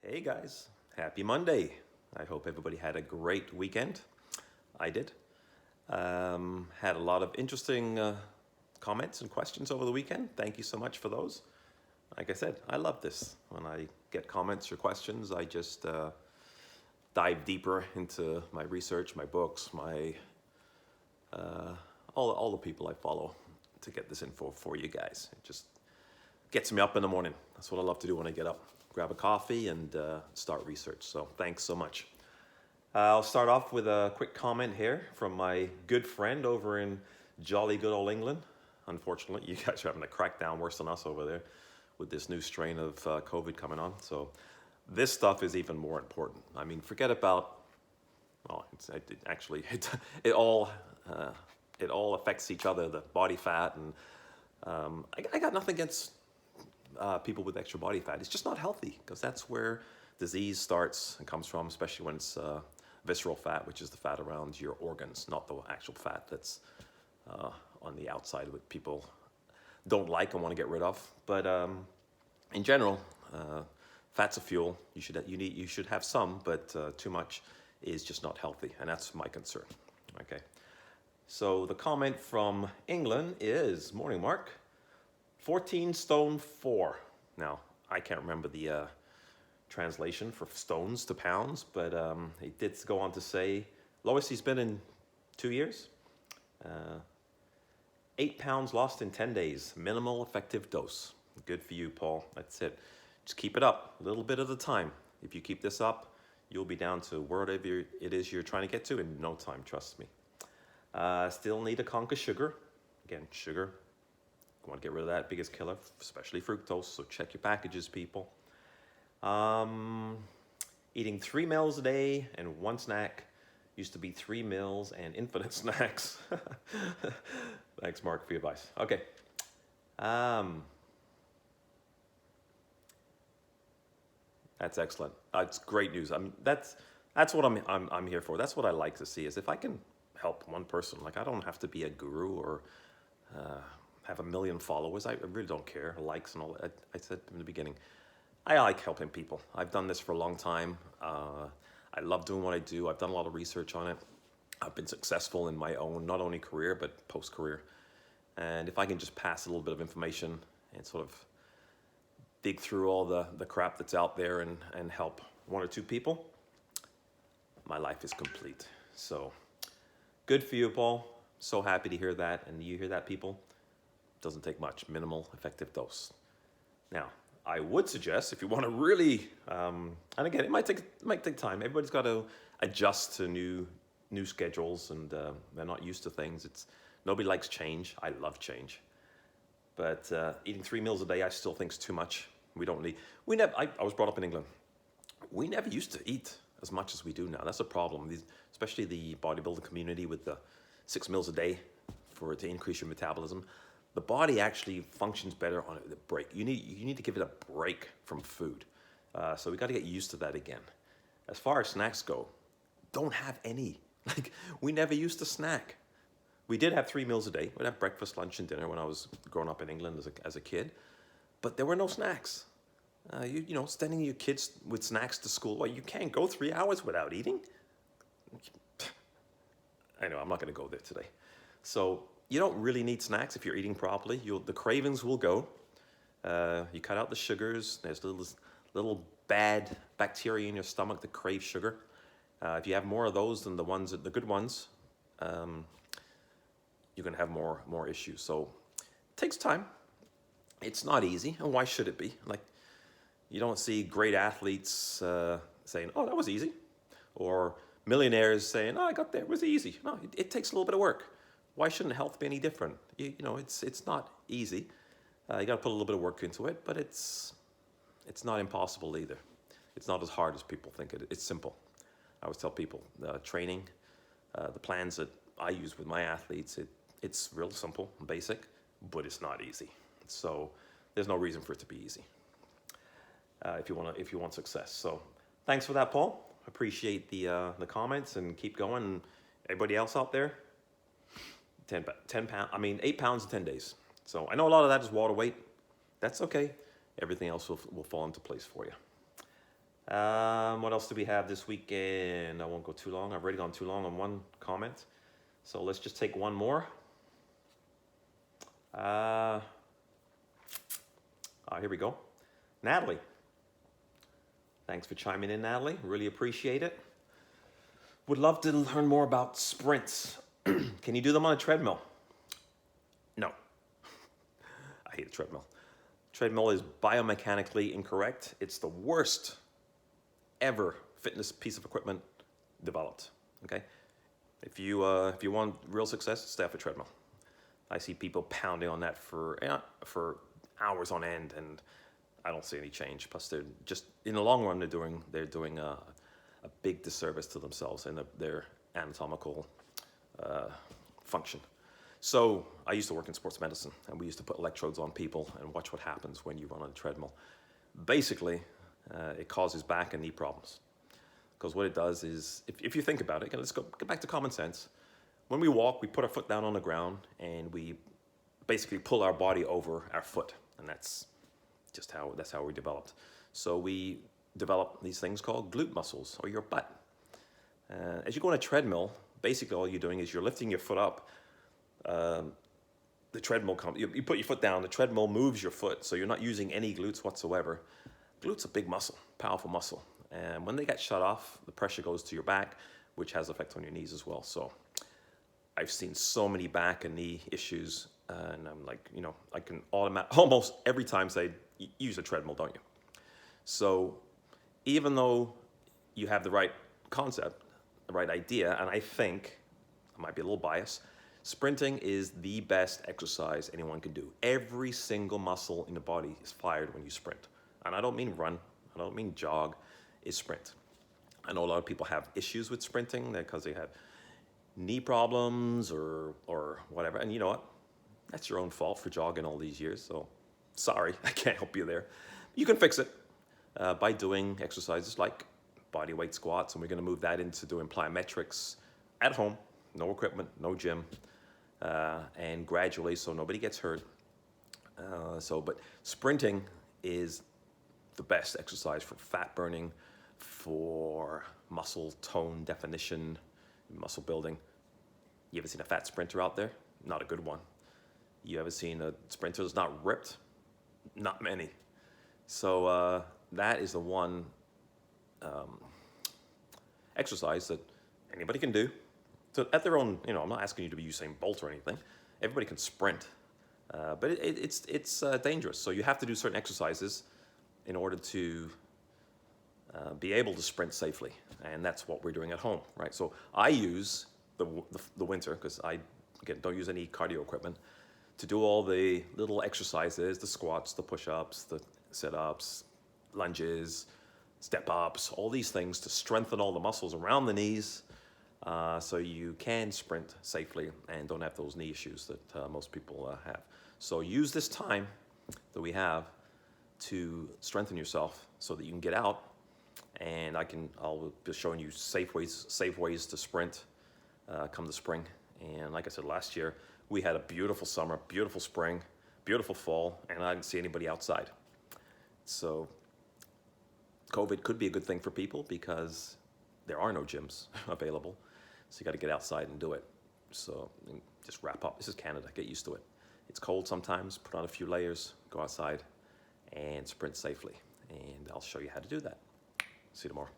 Hey guys, happy Monday. I hope everybody had a great weekend. I did. Had a lot of interesting comments and questions over the weekend. Thank you so much for those. Like I said, I love this. When I get comments or questions, I just dive deeper into my research, my books, my all the people I follow to get this info for you guys. It just gets me up in the morning. That's what I love to do when I get up. Grab a coffee and start research. So thanks so much. I'll start off with a quick comment here from my good friend over in jolly good old England. Unfortunately, you guys are having a crackdown worse than us over there with this new strain of COVID coming on. So this stuff is even more important. I mean, forget about, well, it all affects each other, the body fat. And I got nothing against people with extra body fat. It's just not healthy because that's where disease starts and comes from, especially when it's visceral fat, which is the fat around your organs, not the actual fat that's on the outside, what people don't like and want to get rid of. But in general, fat's a fuel. You should have some, but too much is just not healthy, and that's my concern. Okay. So the comment from England is, morning, Mark. 14 stone 4. Now, I can't remember the translation for stones to pounds, but he did go on to say, lowest he's been in 2 years. 8 pounds lost in 10 days. Minimal effective dose. Good for you, Paul. That's it. Just keep it up a little bit at a time. If you keep this up, you'll be down to wherever it is you're trying to get to in no time, trust me. Still need to conquer sugar. Again, sugar. You want to get rid of that biggest killer, especially fructose, so check your packages, people. Eating 3 meals a day and 1 snack. Used to be 3 meals and infinite snacks. Thanks, Mark, for your advice. Okay. That's excellent. It's great news. I mean, that's what I'm here for. That's what I like to see, is if I can help one person. Like, I don't have to be a guru or have a million followers. I really don't care, likes and all that. I said in the beginning, I like helping people. I've done this for a long time. I love doing what I do. I've done a lot of research on it. I've been successful in my own, not only career, but post-career. And if I can just pass a little bit of information and sort of dig through all the crap that's out there and help 1 or 2 people, my life is complete. So good for you, Paul. So happy to hear that. And you hear that, people? Doesn't take much. Minimal effective dose. Now, I would suggest if you want to really, and again, it might take time. Everybody's got to adjust to new schedules, and they're not used to things. Nobody likes change. I love change, but eating 3 meals a day, I still think is too much. I was brought up in England. We never used to eat as much as we do now. That's a problem. Especially the bodybuilding community with the 6 meals a day to increase your metabolism. The body actually functions better on a break. You need to give it a break from food. So we got to get used to that again. As far as snacks go, don't have any. Like, we never used to snack. We did have 3 meals a day. We'd have breakfast, lunch, and dinner when I was growing up in England as a kid. But there were no snacks. Sending your kids with snacks to school. Well, you can't go 3 hours without eating. I know, I'm not going to go there today. So you don't really need snacks if you're eating properly. The cravings will go. You cut out the sugars. There's little bad bacteria in your stomach that crave sugar. If you have more of those than the good ones, you're going to have more issues. So it takes time. It's not easy, and why should it be? Like, you don't see great athletes saying, "Oh, that was easy," or millionaires saying, "Oh, I got there. It was easy." No, it takes a little bit of work. Why shouldn't health be any different? It's not easy. You got to put a little bit of work into it, but it's not impossible either. It's not as hard as people think it is. It's simple. I always tell people, training, the plans that I use with my athletes, it's real simple and basic, but it's not easy. So there's no reason for it to be easy if you want success. So thanks for that, Paul. Appreciate the comments, and keep going. Everybody else out there, 10 pounds. 8 pounds in 10 days. So I know a lot of that is water weight. That's okay. Everything else will fall into place for you. What else do we have this weekend? I won't go too long. I've already gone too long on one comment. So let's just take one more. Here we go. Natalie. Thanks for chiming in, Natalie. Really appreciate it. Would love to learn more about sprints. Can you do them on a treadmill? No. I hate a treadmill. Treadmill is biomechanically incorrect. It's the worst ever fitness piece of equipment developed. Okay, if you want real success, stay off a treadmill. I see people pounding on that for hours on end, and I don't see any change. Plus, they're just in the long run, they're doing a big disservice to themselves and their anatomical function. So I used to work in sports medicine, and we used to put electrodes on people and watch what happens when you run on a treadmill. Basically, it causes back and knee problems. Because what it does is, if you think about it, let's get back to common sense. When we walk, we put our foot down on the ground, and we basically pull our body over our foot, and that's how we developed. So we develop these things called glute muscles, or your butt. As you go on a treadmill, basically all you're doing is you're lifting your foot up. The treadmill comes, you put your foot down, the treadmill moves your foot, so you're not using any glutes whatsoever. Glutes are a big muscle, powerful muscle. And when they get shut off, the pressure goes to your back, which has effect on your knees as well. So I've seen so many back and knee issues, and I'm like, I can almost every time say, use a treadmill, don't you? So even though you have the right concept, the right idea, and I think, I might be a little biased, sprinting is the best exercise anyone can do. Every single muscle in the body is fired when you sprint. And I don't mean run, I don't mean jog, it's sprint. I know a lot of people have issues with sprinting because they have knee problems or whatever. And you know what? That's your own fault for jogging all these years. So sorry, I can't help you there. You can fix it by doing exercises like body weight squats. And we're going to move that into doing plyometrics at home. No equipment, no gym. And gradually, so nobody gets hurt. But sprinting is the best exercise for fat burning, for muscle tone definition, muscle building. You ever seen a fat sprinter out there? Not a good one. You ever seen a sprinter that's not ripped? Not many. So that is the one exercise that anybody can do. So at their own, I'm not asking you to be Usain Bolt or anything. Everybody can sprint, but it's dangerous. So you have to do certain exercises in order to be able to sprint safely, and that's what we're doing at home, right? So I use the winter, because I don't use any cardio equipment, to do all the little exercises, the squats, the push-ups, the sit-ups, lunges, step-ups, all these things to strengthen all the muscles around the knees, so you can sprint safely and don't have those knee issues that most people have. So use this time that we have to strengthen yourself so that you can get out, and I'll be showing you safe ways to sprint come the spring. And like I said, last year we had a beautiful summer, beautiful spring, beautiful fall, and I didn't see anybody outside. So COVID could be a good thing for people because there are no gyms available. So you got to get outside and do it. So just wrap up. This is Canada. Get used to it. It's cold sometimes. Put on a few layers. Go outside and sprint safely. And I'll show you how to do that. See you tomorrow.